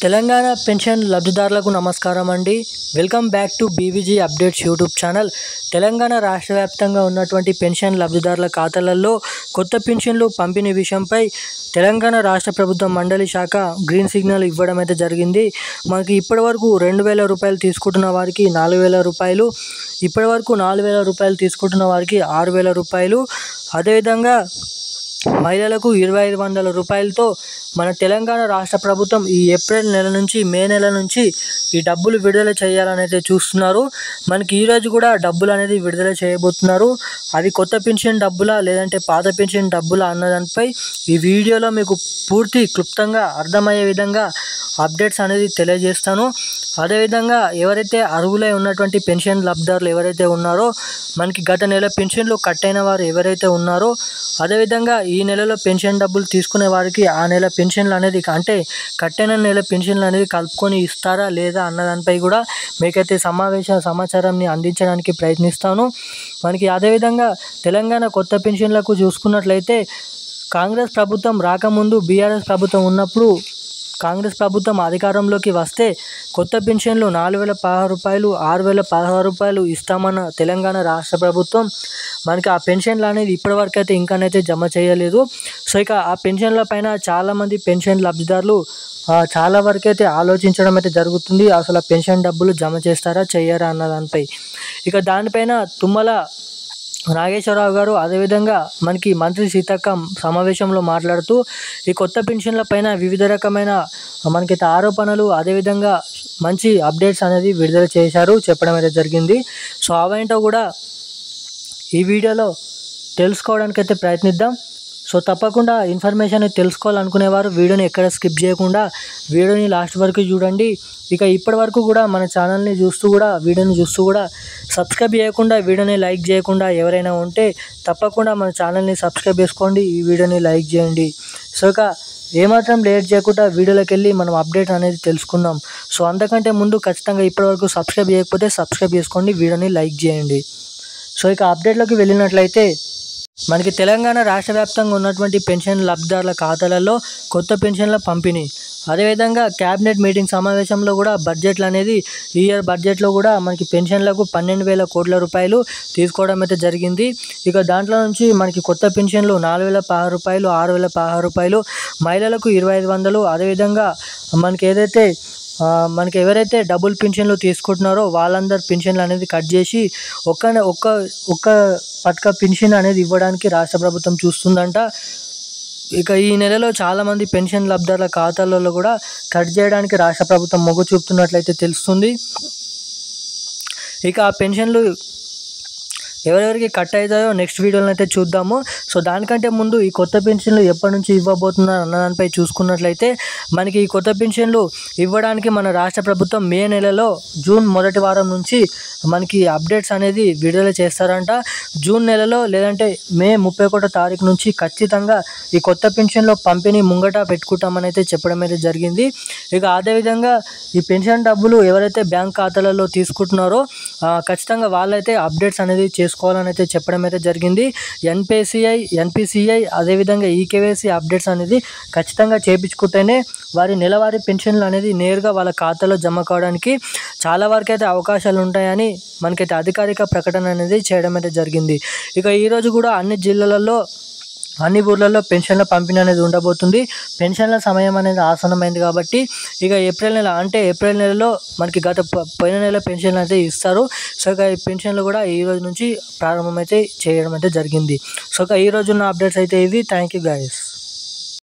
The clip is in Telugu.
తెలంగాణ పెన్షన్ లబ్ధిదారులకు నమస్కారం అండి. Welcome back to BVG updates YouTube channel. Telangana రాష్ట్ర వ్యాప్తంగా ఉన్నటువంటి పెన్షన్ లబ్ధిదారుల ఖాతాలలో కొత్త పెన్షన్లు పంపిణీ విషయంపై తెలంగాణ రాష్ట్ర ప్రభుత్వం మండలి శాఖ గ్రీన్ సిగ్నల్ ఇవ్వడం అయితే జరిగింది. మనకి ఇప్పటివరకు 2,000 రూపాయలు తీసుకుంటున్న వారికి 4,000 రూపాయలు, ఇప్పటివరకు 4,000 రూపాయలు తీసుకుంటున్న వారికి 6,000 రూపాయలు, అదేవిధంగా మహిళలకు 2,500 రూపాయలతో మన తెలంగాణ రాష్ట్ర ప్రభుత్వం ఈ ఏప్రిల్ నెల నుంచి మే నెల నుంచి ఈ డబ్బులు విడుదల చేయాలని అయితే చూస్తున్నారు. మనకి ఈరోజు కూడా డబ్బులు అనేది విడుదల చేయబోతున్నారు. అది కొత్త పెన్షన్ డబ్బులా లేదంటే పాత పెన్షన్ డబ్బులా అన్నదానిపై ఈ వీడియోలో మీకు పూర్తి క్లుప్తంగా అర్థమయ్యే విధంగా అప్డేట్స్ అనేది తెలియజేస్తాను. అదేవిధంగా ఎవరైతే అర్హులై ఉన్నటువంటి పెన్షన్ లబ్ధిదారులు ఎవరైతే ఉన్నారో, మనకి గత నెల పెన్షన్లు కట్ అయిన వారు ఎవరైతే ఉన్నారో, అదేవిధంగా ఈ నెలలో పెన్షన్ డబ్బులు తీసుకునే వారికి ఆ నెల పెన్షన్లు అనేది అంటే కట్ అయిన నెల పెన్షన్లు అనేది కలుపుకొని ఇస్తారా లేదా అన్నదానిపై కూడా మీకైతే సమాచారాన్ని అందించడానికి ప్రయత్నిస్తాను. మనకి అదేవిధంగా తెలంగాణ కొత్త పెన్షన్లకు చూసుకున్నట్లయితే కాంగ్రెస్ ప్రభుత్వం రాకముందు బీఆర్ఎస్ ప్రభుత్వం ఉన్నప్పుడు కాంగ్రెస్ ప్రభుత్వం అధికారంలోకి వస్తే కొత్త పెన్షన్లు 4,016 రూపాయలు, 6,016 రూపాయలు ఇస్తామన్న తెలంగాణ రాష్ట్ర ప్రభుత్వం మనకి ఆ పెన్షన్లు అనేది ఇప్పటివరకు అయితే ఇంకానైతే జమ చేయలేదు. సో ఇక ఆ పెన్షన్ల పైన చాలామంది పెన్షన్ లబ్ధిదారులు చాలా వరకు అయితే ఆలోచించడం అయితే జరుగుతుంది. అసలు ఆ పెన్షన్ డబ్బులు జమ చేస్తారా చెయ్యరా అన్న దానిపై. ఇక దానిపైన తుమ్మల నాగేశ్వరరావు గారు అదేవిధంగా మనకి మంత్రి సీతక్క సమావేశంలో మాట్లాడుతూ ఈ కొత్త పెన్షన్ల పైన వివిధ రకమైన మనకైతే ఆరోపణలు అదేవిధంగా మంచి అప్డేట్స్ అనేది విడుదల చేశారు, చెప్పడం అయితే జరిగింది. సో అవేంటో కూడా ఈ వీడియోలో తెలుసుకోవడానికి అయితే ప్రయత్నిద్దాం. సో తప్పకుండా ఇన్ఫర్మేషన్ తెలుసుకోవాలనుకునేవారు వీడియోని ఎక్కడ స్కిప్ చేయకుండా వీడియోని లాస్ట్ వరకు చూడండి. ఇక ఇప్పటి వరకు కూడా మన ఛానల్ని వీడియోని చూస్తూ కూడా సబ్స్క్రైబ్ చేయకుండా వీడియోని లైక్ చేయకుండా ఎవరైనా ఉంటే తప్పకుండా మన ఛానల్ని సబ్స్క్రైబ్ చేసుకోండి, ఈ వీడియోని లైక్ చేయండి. సో ఇక ఏమాత్రం లేట్ చేయకుండా వీడియోలోకి వెళ్ళి మనం అప్డేట్ అనేది తెలుసుకుందాం. సో అంతకంటే ముందు ఖచ్చితంగా ఇప్పటివరకు సబ్స్క్రైబ్ చేయకపోతే సబ్స్క్రైబ్ చేసుకోండి, వీడియోని లైక్ చేయండి. సో ఇక అప్డేట్లోకి వెళ్ళినట్లయితే మనకి తెలంగాణ రాష్ట్ర వ్యాప్తంగా ఉన్నటువంటి పెన్షన్ లబ్ధిదారుల ఖాతాలలో కొత్త పెన్షన్ల పంపిణీ, అదేవిధంగా క్యాబినెట్ మీటింగ్ సమావేశంలో కూడా బడ్జెట్లు అనేది ఈ ఇయర్ బడ్జెట్లో కూడా మనకి పెన్షన్లకు 12,000 కోట్ల రూపాయలు తీసుకోవడం అయితే జరిగింది. ఇక దాంట్లో నుంచి మనకి కొత్త పెన్షన్లు 4,016 రూపాయలు, 6,016 రూపాయలు, మహిళలకు 2,500, అదేవిధంగా మనకి ఎవరైతే డబుల్ పెన్షన్లు తీసుకుంటున్నారో వాళ్ళందరి పెన్షన్లు అనేది కట్ చేసి ఒక్క పట్క పెన్షన్ అనేది ఇవ్వడానికి రాష్ట్ర ప్రభుత్వం చూస్తుందంట. ఇక ఈ నెలలో చాలామంది పెన్షన్ లబ్ధిదారుల ఖాతాలలో కూడా కట్ చేయడానికి రాష్ట్ర ప్రభుత్వం మొగ్గు చూపుతున్నట్లయితే తెలుస్తుంది. ఇక ఆ పెన్షన్లు ఎవరెవరికి కట్ అవుతాయో నెక్స్ట్ వీడియోలో అయితే చూద్దాము. సో దానికంటే ముందు ఈ కొత్త పెన్షన్లు ఎప్పటి నుంచి ఇవ్వబోతున్నారు అన్నదానిపై చూసుకున్నట్లయితే మనకి ఈ కొత్త పెన్షన్లు ఇవ్వడానికి మన రాష్ట్ర ప్రభుత్వం మే నెలలో జూన్ మొదటి వారం నుంచి మనకి అప్డేట్స్ అనేది విడుదల చేస్తారంట. జూన్ నెలలో లేదంటే మే 31వ తారీఖు నుంచి ఖచ్చితంగా ఈ కొత్త పెన్షన్లో పంపిణీ ముంగట పెట్టుకుంటామని అయితే చెప్పడం అయితే జరిగింది. ఇక అదేవిధంగా ఈ పెన్షన్ డబ్బులు ఎవరైతే బ్యాంక్ ఖాతాలలో తీసుకుంటున్నారో ఖచ్చితంగా వాళ్ళైతే అప్డేట్స్ అనేది చేసుకోవాలని అయితే చెప్పడం అయితే జరిగింది. ఎన్పిసిఐ అదేవిధంగా ఈకేవైసీ అప్డేట్స్ అనేది ఖచ్చితంగా చేయించుకుంటేనే వారి నెలవారీ పెన్షన్లు అనేది నేరుగా వాళ్ళ ఖాతాలో జమ కావడానికి చాలా వరకు అయితే అవకాశాలు ఉంటాయని మనకైతే అధికారిక ప్రకటన అనేది చేయడం అయితే జరిగింది. ఇక ఈరోజు కూడా అన్ని జిల్లాలలో అన్ని ఊర్లలో పెన్షన్ల పంపిణీ అనేది ఉండబోతుంది. పెన్షన్ల సమయం అనేది ఆసన్నమైంది కాబట్టి ఇక ఏప్రిల్ నెలలో మనకి పోయిన నెల పెన్షన్లు అయితే ఇస్తారు. సో ఇక ఈ పెన్షన్లు కూడా ఈ రోజు నుంచి ప్రారంభమైతే చేయడం అయితే జరిగింది. సో ఇక ఈ రోజు ఉన్న అప్డేట్స్ అయితే ఇవి. Thank you guys.